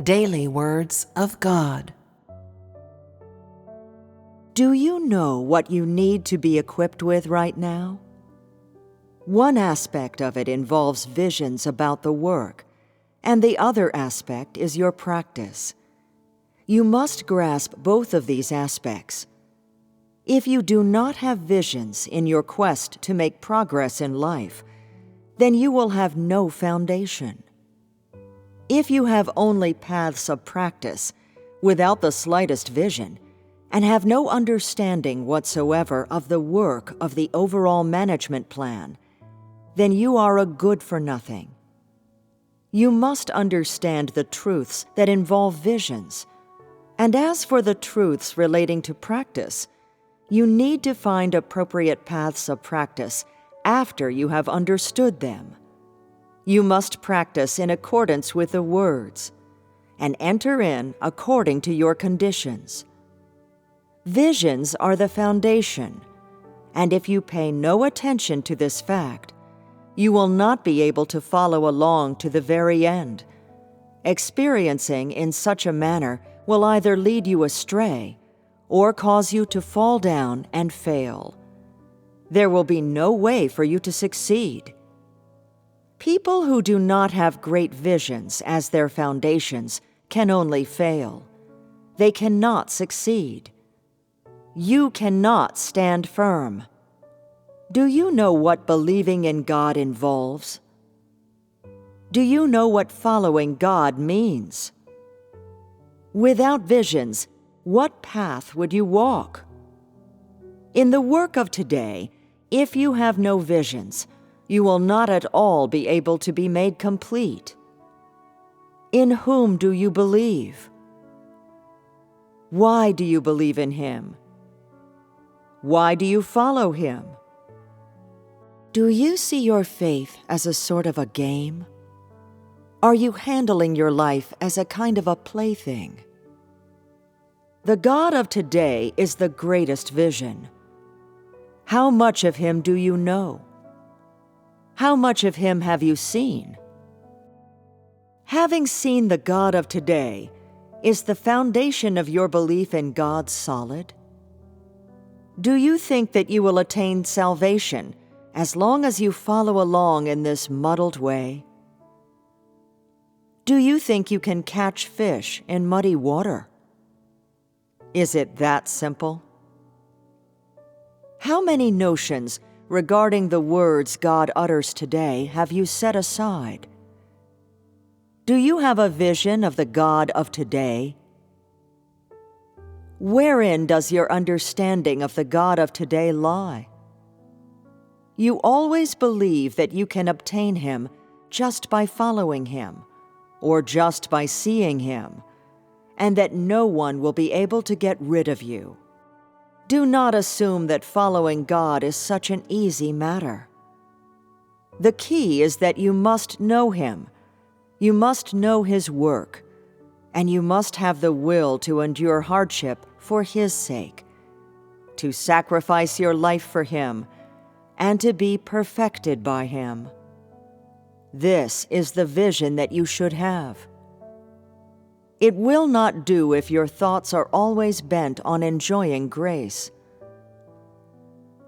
Daily Words of God. Do you know what you need to be equipped with right now? One aspect of it involves visions about the work, and the other aspect is your practice. You must grasp both of these aspects. If you do not have visions in your quest to make progress in life, then you will have no foundation. If you have only paths of practice, without the slightest vision, and have no understanding whatsoever of the work of the overall management plan, then you are a good-for-nothing. You must understand the truths that involve visions, and as for the truths relating to practice, you need to find appropriate paths of practice after you have understood them. You must practice in accordance with the words, and enter in according to your conditions. Visions are the foundation, and if you pay no attention to this fact, you will not be able to follow along to the very end. Experiencing in such a manner will either lead you astray or cause you to fall down and fail. There will be no way for you to succeed. People who do not have great visions as their foundations can only fail. They cannot succeed. You cannot stand firm. Do you know what believing in God involves? Do you know what following God means? Without visions, what path would you walk? In the work of today, if you have no visions, you will not at all be able to be made complete. In whom do you believe? Why do you believe in Him? Why do you follow Him? Do you see your faith as a sort of a game? Are you handling your life as a kind of a plaything? The God of today is the greatest vision. How much of Him do you know? How much of Him have you seen? Having seen the God of today, is the foundation of your belief in God solid? Do you think that you will attain salvation as long as you follow along in this muddled way? Do you think you can catch fish in muddy water? Is it that simple? How many notions regarding the words God utters today have you set aside? Do you have a vision of the God of today? Wherein does your understanding of the God of today lie? You always believe that you can obtain Him just by following Him, or just by seeing Him, and that no one will be able to get rid of you. Do not assume that following God is such an easy matter. The key is that you must know Him, you must know His work, and you must have the will to endure hardship for His sake, to sacrifice your life for Him, and to be perfected by Him. This is the vision that you should have. It will not do if your thoughts are always bent on enjoying grace.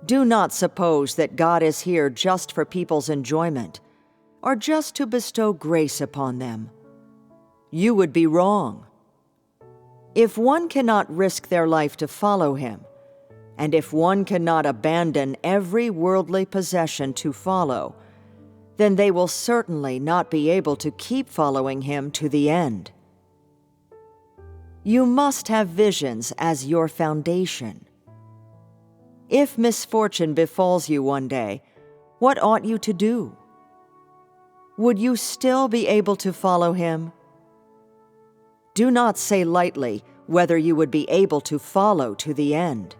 Do not suppose that God is here just for people's enjoyment, or just to bestow grace upon them. You would be wrong. If one cannot risk their life to follow Him, and if one cannot abandon every worldly possession to follow, then they will certainly not be able to keep following Him to the end. You must have visions as your foundation. If misfortune befalls you one day, what ought you to do? Would you still be able to follow Him? Do not say lightly whether you would be able to follow to the end.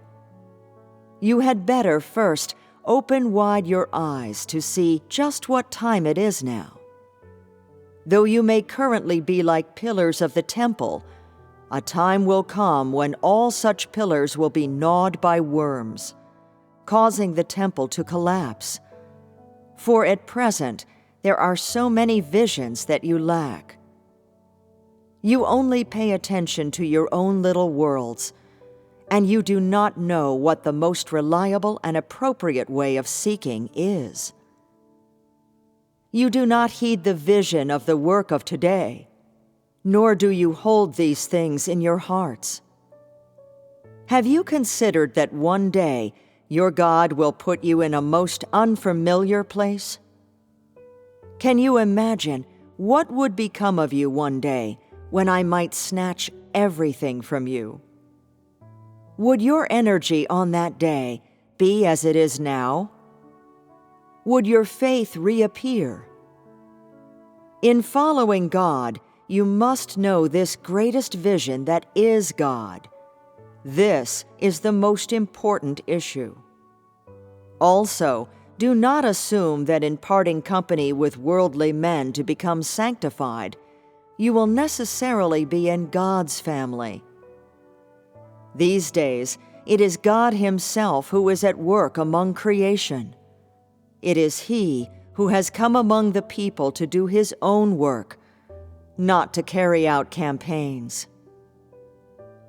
You had better first open wide your eyes to see just what time it is now. Though you may currently be like pillars of the temple, a time will come when all such pillars will be gnawed by worms, causing the temple to collapse. For at present, there are so many visions that you lack. You only pay attention to your own little worlds, and you do not know what the most reliable and appropriate way of seeking is. You do not heed the vision of the work of today, nor do you hold these things in your hearts. Have you considered that one day your God will put you in a most unfamiliar place? Can you imagine what would become of you one day when I might snatch everything from you? Would your energy on that day be as it is now? Would your faith reappear? In following God, you must know this greatest vision that is God. This is the most important issue. Also, do not assume that in parting company with worldly men to become sanctified, you will necessarily be in God's family. These days, it is God Himself who is at work among creation. It is He who has come among the people to do His own work, not to carry out campaigns.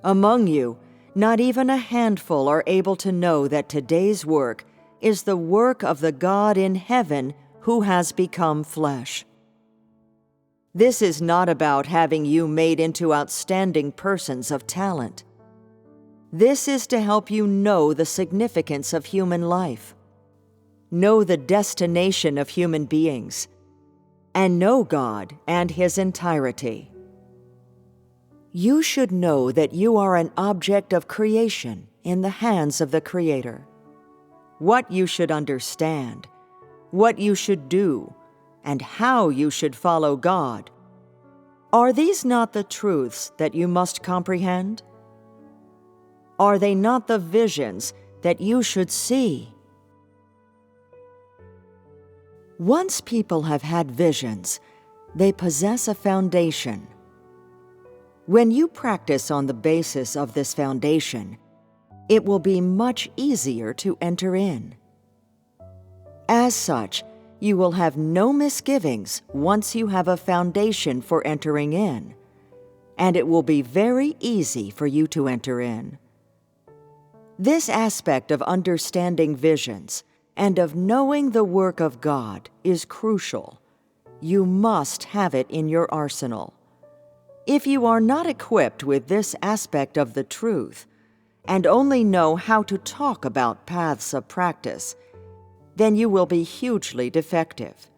Among you, not even a handful are able to know that today's work is the work of the God in heaven who has become flesh. This is not about having you made into outstanding persons of talent. This is to help you know the significance of human life, know the destination of human beings, and know God and His entirety. You should know that you are an object of creation in the hands of the Creator. What you should understand, what you should do, and how you should follow God. Are these not the truths that you must comprehend? Are they not the visions that you should see? Once people have had visions, they possess a foundation. When you practice on the basis of this foundation, it will be much easier to enter in. As such, you will have no misgivings once you have a foundation for entering in, and it will be very easy for you to enter in. This aspect of understanding visions and of knowing the work of God is crucial. You must have it in your arsenal. If you are not equipped with this aspect of the truth, and only know how to talk about paths of practice, then you will be hugely defective.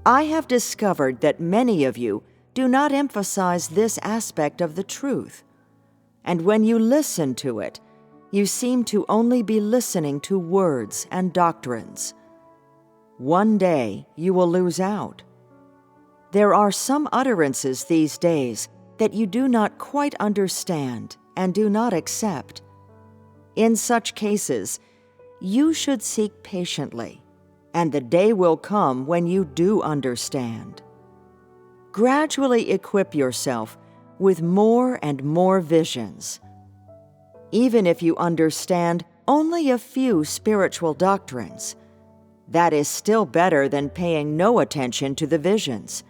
I have discovered that many of you do not emphasize this aspect of the truth, and when you listen to it, you seem to only be listening to words and doctrines. One day you will lose out. There are some utterances these days that you do not quite understand and do not accept. In such cases, you should seek patiently, and the day will come when you do understand. Gradually equip yourself with more and more visions. Even if you understand only a few spiritual doctrines, that is still better than paying no attention to the visions,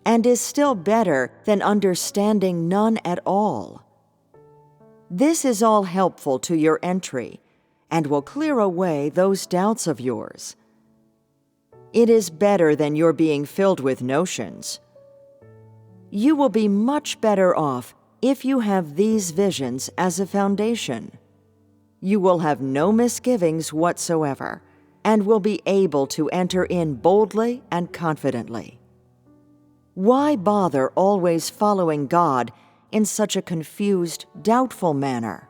and is still better than understanding none at all. This is all helpful to your entry and will clear away those doubts of yours. It is better than your being filled with notions. You will be much better off if you have these visions as a foundation. You will have no misgivings whatsoever and will be able to enter in boldly and confidently. Why bother always following God in such a confused, doubtful manner?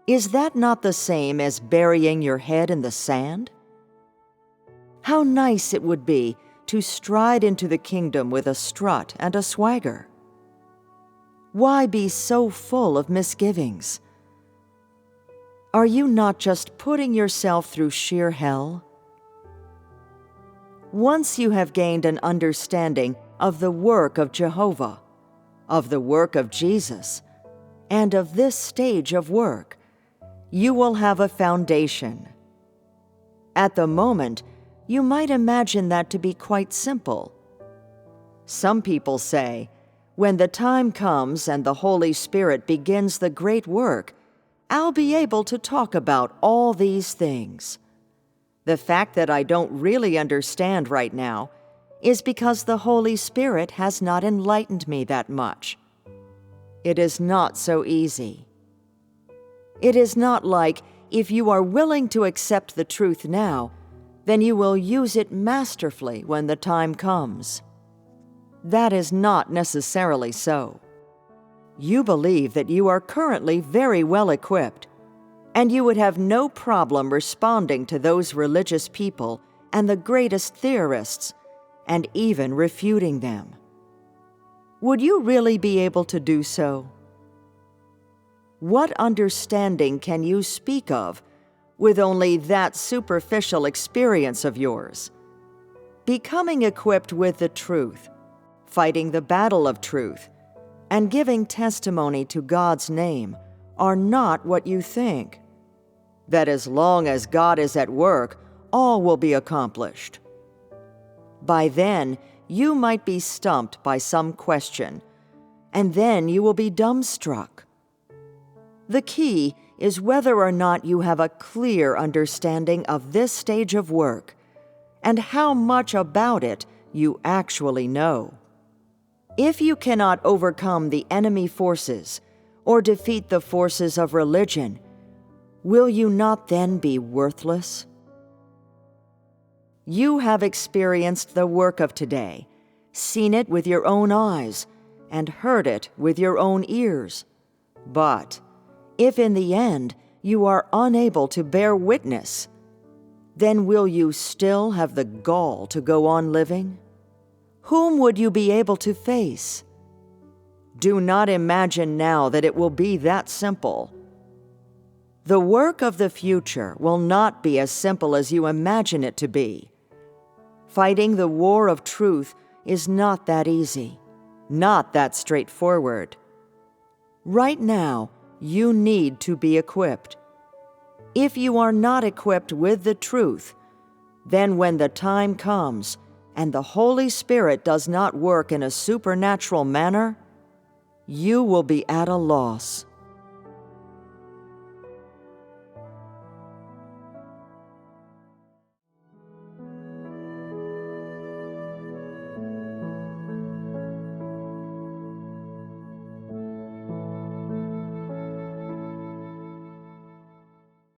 Is that not the same as burying your head in the sand? How nice it would be to stride into the kingdom with a strut and a swagger. Why be so full of misgivings? Are you not just putting yourself through sheer hell? Once you have gained an understanding of the work of Jehovah, of the work of Jesus, and of this stage of work, you will have a foundation. At the moment, you might imagine that to be quite simple. Some people say, When the time comes and the Holy Spirit begins the great work, I'll be able to talk about all these things. The fact that I don't really understand right now is because the Holy Spirit has not enlightened me that much. It is not so easy. It is not like, if you are willing to accept the truth now, then you will use it masterfully when the time comes. That is not necessarily so. You believe that you are currently very well equipped, and you would have no problem responding to those religious people and the greatest theorists, and even refuting them. Would you really be able to do so? What understanding can you speak of with only that superficial experience of yours? Becoming equipped with the truth, fighting the battle of truth, and giving testimony to God's name are not what you think. That as long as God is at work, all will be accomplished. By then, you might be stumped by some question, and then you will be dumbstruck. The key is whether or not you have a clear understanding of this stage of work and how much about it you actually know. If you cannot overcome the enemy forces or defeat the forces of religion, will you not then be worthless? You have experienced the work of today, seen it with your own eyes, and heard it with your own ears. But if in the end you are unable to bear witness, then will you still have the gall to go on living? Whom would you be able to face? Do not imagine now that it will be that simple. The work of the future will not be as simple as you imagine it to be. Fighting the war of truth is not that easy, not that straightforward. Right now, you need to be equipped. If you are not equipped with the truth, then when the time comes and the Holy Spirit does not work in a supernatural manner, you will be at a loss.